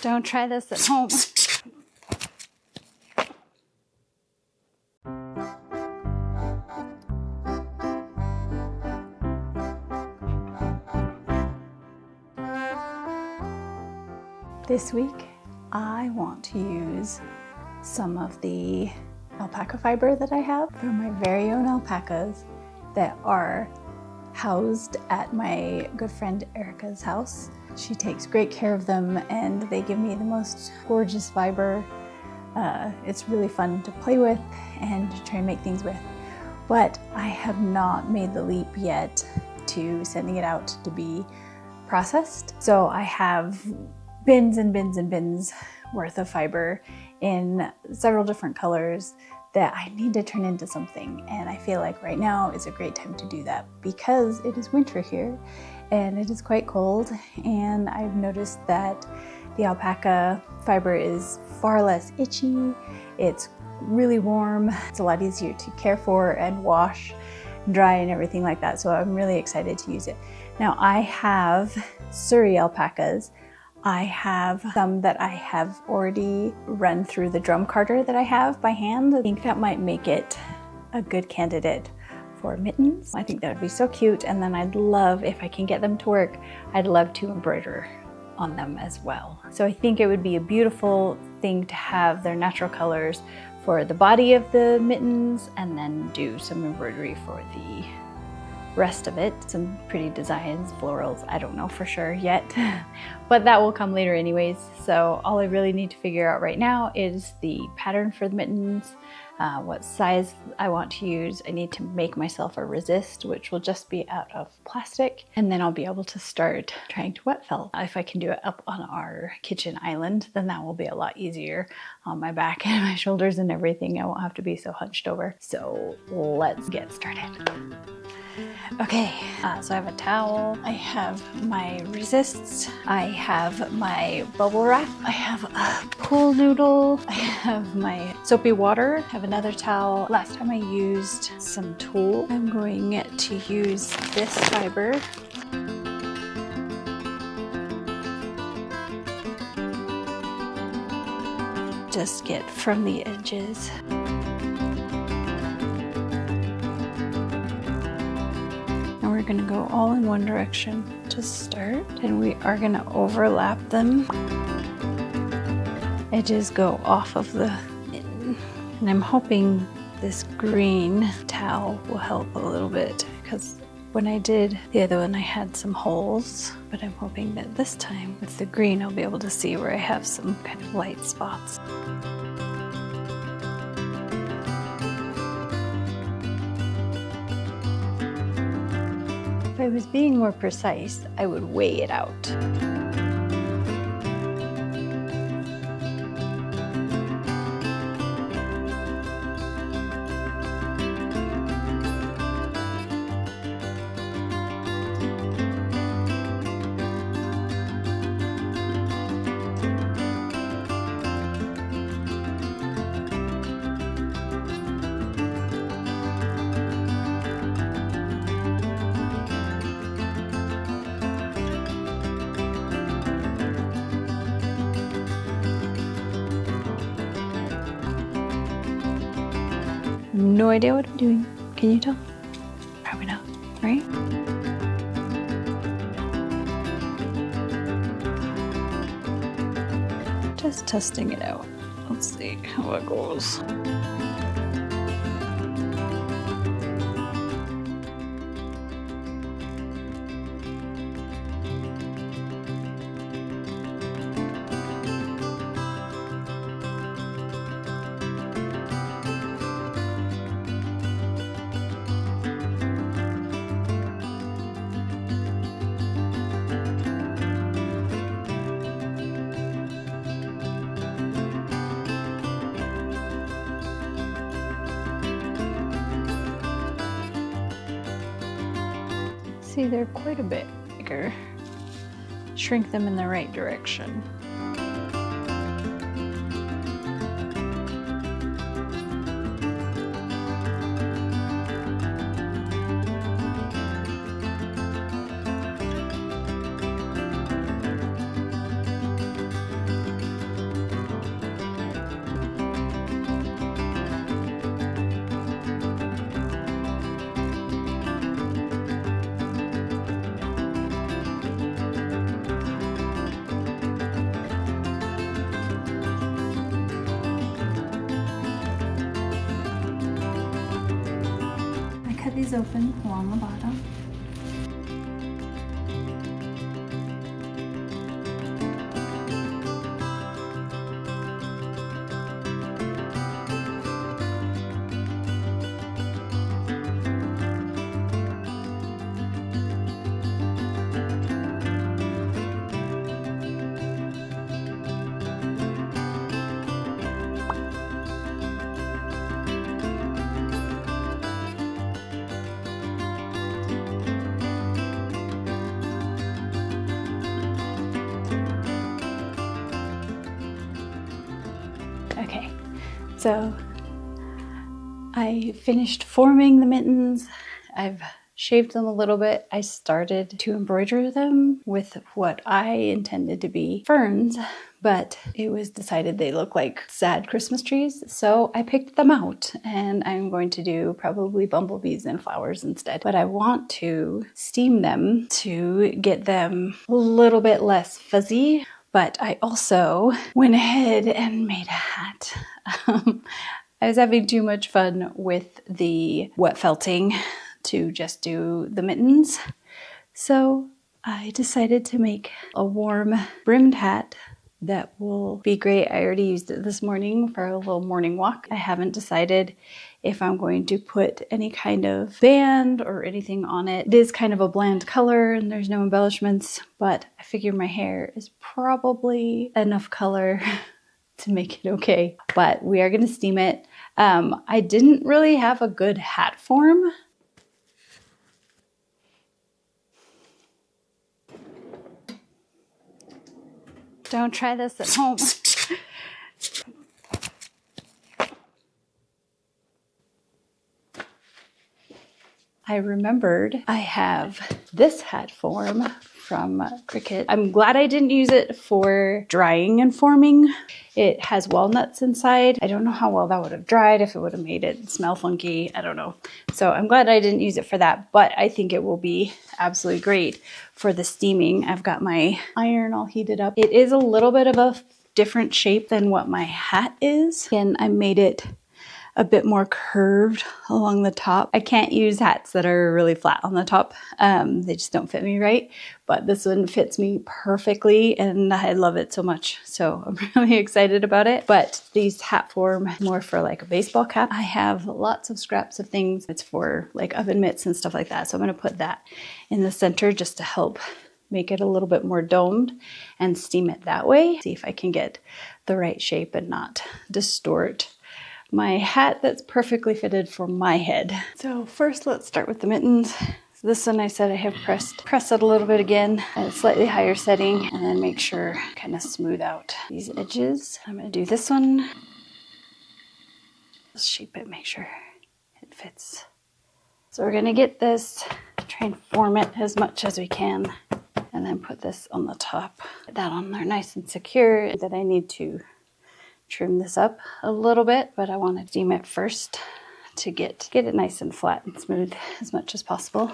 Don't try this at home. This week, I want to use some of the alpaca fiber that I have from my very own alpacas that are housed at my good friend Erica's house. She takes great care of them and they give me the most gorgeous fiber. It's really fun to play with and to try and make things with. But I have not made the leap yet to sending it out to be processed. So I have bins and bins and bins worth of fiber in several different colors that I need to turn into something. And I feel like right now is a great time to do that because it is winter here and it is quite cold. And I've noticed that the alpaca fiber is far less itchy. It's really warm. It's a lot easier to care for and wash, dry and everything like that. So I'm really excited to use it. Now I have suri alpacas. I have some that I have already run through the drum carder that I have by hand. I think that might make it a good candidate for mittens. I think that would be so cute. And then I'd love, if I can get them to work, I'd love to embroider on them as well. So I think it would be a beautiful thing to have their natural colors for the body of the mittens and then do some embroidery for the rest of it. Some pretty designs, florals, I don't know for sure yet, but that will come later anyways. So all I really need to figure out right now is the pattern for the mittens, what size I want to use. I need to make myself a resist, which will just be out of plastic, and then I'll be able to start trying to wet felt. If I can do it up on our kitchen island, then that will be a lot easier on my back and my shoulders and everything. I won't have to be so hunched over. So let's get started. Okay, so I have a towel, I have my resists, I have my bubble wrap, I have a pool noodle, I have my soapy water, I have another towel. Last time I used some tulle. I'm going to use this fiber. Just get from the edges. We're going to go all in one direction to start, and we are going to overlap them. Edges go off of the mitten, and I'm hoping this green towel will help a little bit because when I did the other one I had some holes, but I'm hoping that this time with the green I'll be able to see where I have some kind of light spots. If I was being more precise, I would weigh it out. No idea what I'm doing. Can you tell? Probably not, right? Just testing it out. Let's see how it goes. See, they're quite a bit bigger. Shrink them in the right direction. these open along the bottom. Okay, so I finished forming the mittens. I've shaved them a little bit. I started to embroider them with what I intended to be ferns, but it was decided they look like sad Christmas trees. So I picked them out and I'm going to do probably bumblebees and flowers instead. But I want to steam them to get them a little bit less fuzzy. But I also went ahead and made a hat. I was having too much fun with the wet felting to just do the mittens. So I decided to make a warm brimmed hat that will be great. I already used it this morning for a little morning walk. I haven't decided if I'm going to put any kind of band or anything on it. It is kind of a bland color and there's no embellishments, but I figure my hair is probably enough color to make it okay. But we are gonna steam it. I didn't really have a good hat form. Don't try this at home. I remembered I have this hat form from Cricut. I'm glad I didn't use it for drying and forming. It has walnuts inside. I don't know how well that would have dried, if it would have made it smell funky. I don't know. So I'm glad I didn't use it for that, but I think it will be absolutely great for the steaming. I've got my iron all heated up. It is a little bit of a different shape than what my hat is, and I made it a bit more curved along the top. I can't use hats that are really flat on the top. They just don't fit me right, but this one fits me perfectly and I love it so much. So I'm really excited about it. But these hat form more for like a baseball cap. I have lots of scraps of things. It's for like oven mitts and stuff like that. So I'm gonna put that in the center just to help make it a little bit more domed and steam it that way. See if I can get the right shape and not distort my hat that's perfectly fitted for my head. So first let's start with the mittens. So this one I said I have press it a little bit again at a slightly higher setting and then make sure kind of smooth out these edges. I'm gonna do this one. Just shape it, make sure it fits. So we're gonna get this, try and form it as much as we can and then put this on the top. Get that on there nice and secure. That I need to trim this up a little bit, but I want to steam it first to get it nice and flat and smooth as much as possible.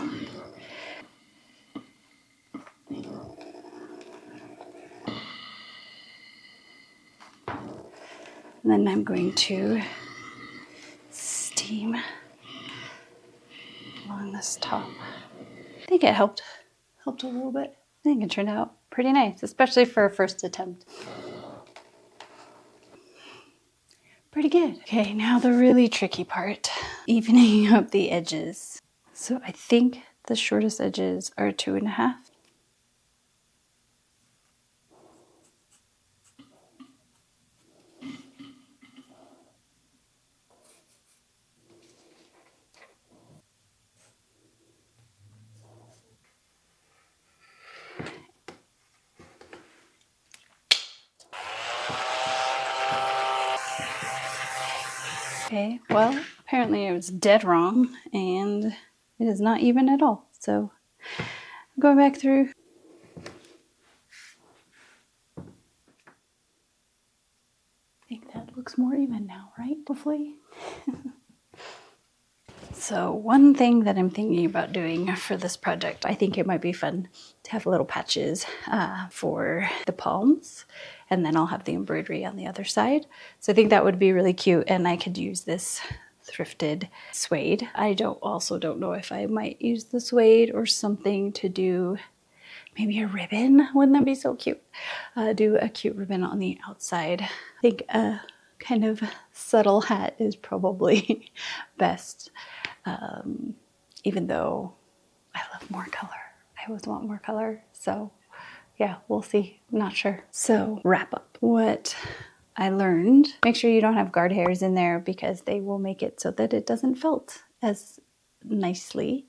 And then I'm going to steam along this top. I think it helped a little bit. I think it turned out pretty nice, especially for a first attempt. Pretty good. Okay, now the really tricky part, evening up the edges. So I think the shortest edges are 2.5. Okay, well, apparently I was dead wrong and it is not even at all. So I'm going back through. I think that looks more even now, right? Hopefully. So one thing that I'm thinking about doing for this project, I think it might be fun to have little patches for the palms, and then I'll have the embroidery on the other side. So I think that would be really cute, and I could use this thrifted suede. I also don't know if I might use the suede or something to do maybe a ribbon. Wouldn't that be so cute? Do a cute ribbon on the outside. I think a kind of subtle hat is probably best, even though I love more color. I always want more color. So yeah, we'll see. I'm not sure. So wrap up. What I learned, make sure you don't have guard hairs in there because they will make it so that it doesn't felt as nicely.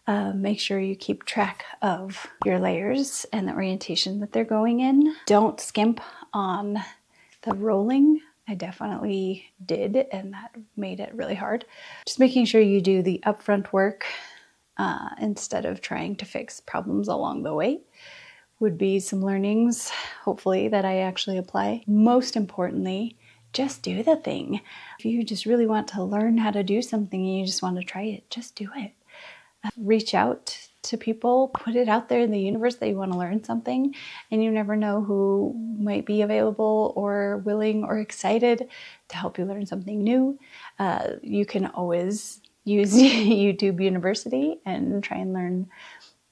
Make sure you keep track of your layers and the orientation that they're going in. Don't skimp on the rolling. I definitely did, and that made it really hard. Just making sure you do the upfront work instead of trying to fix problems along the way would be some learnings, hopefully, that I actually apply. Most importantly, just do the thing. If you just really want to learn how to do something and you just want to try it, just do it. Reach out to people, put it out there in the universe that you want to learn something, and you never know who might be available or willing or excited to help you learn something new. You can always use YouTube University and try and learn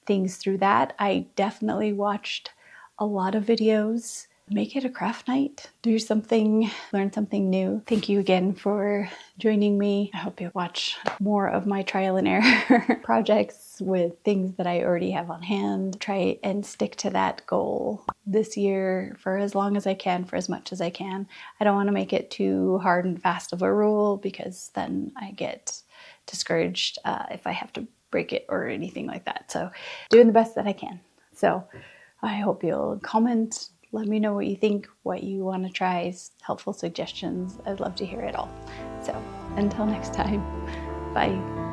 things through that. I definitely watched a lot of videos. Make it a craft night. Do something, learn something new. Thank you again for joining me. I hope you watch more of my trial and error projects with things that I already have on hand. Try and stick to that goal this year for as long as I can, for as much as I can. I don't want to make it too hard and fast of a rule because then I get discouraged if I have to break it or anything like that. So doing the best that I can. So I hope you'll comment. Let me know what you think, what you want to try, helpful suggestions. I'd love to hear it all. So until next time, bye.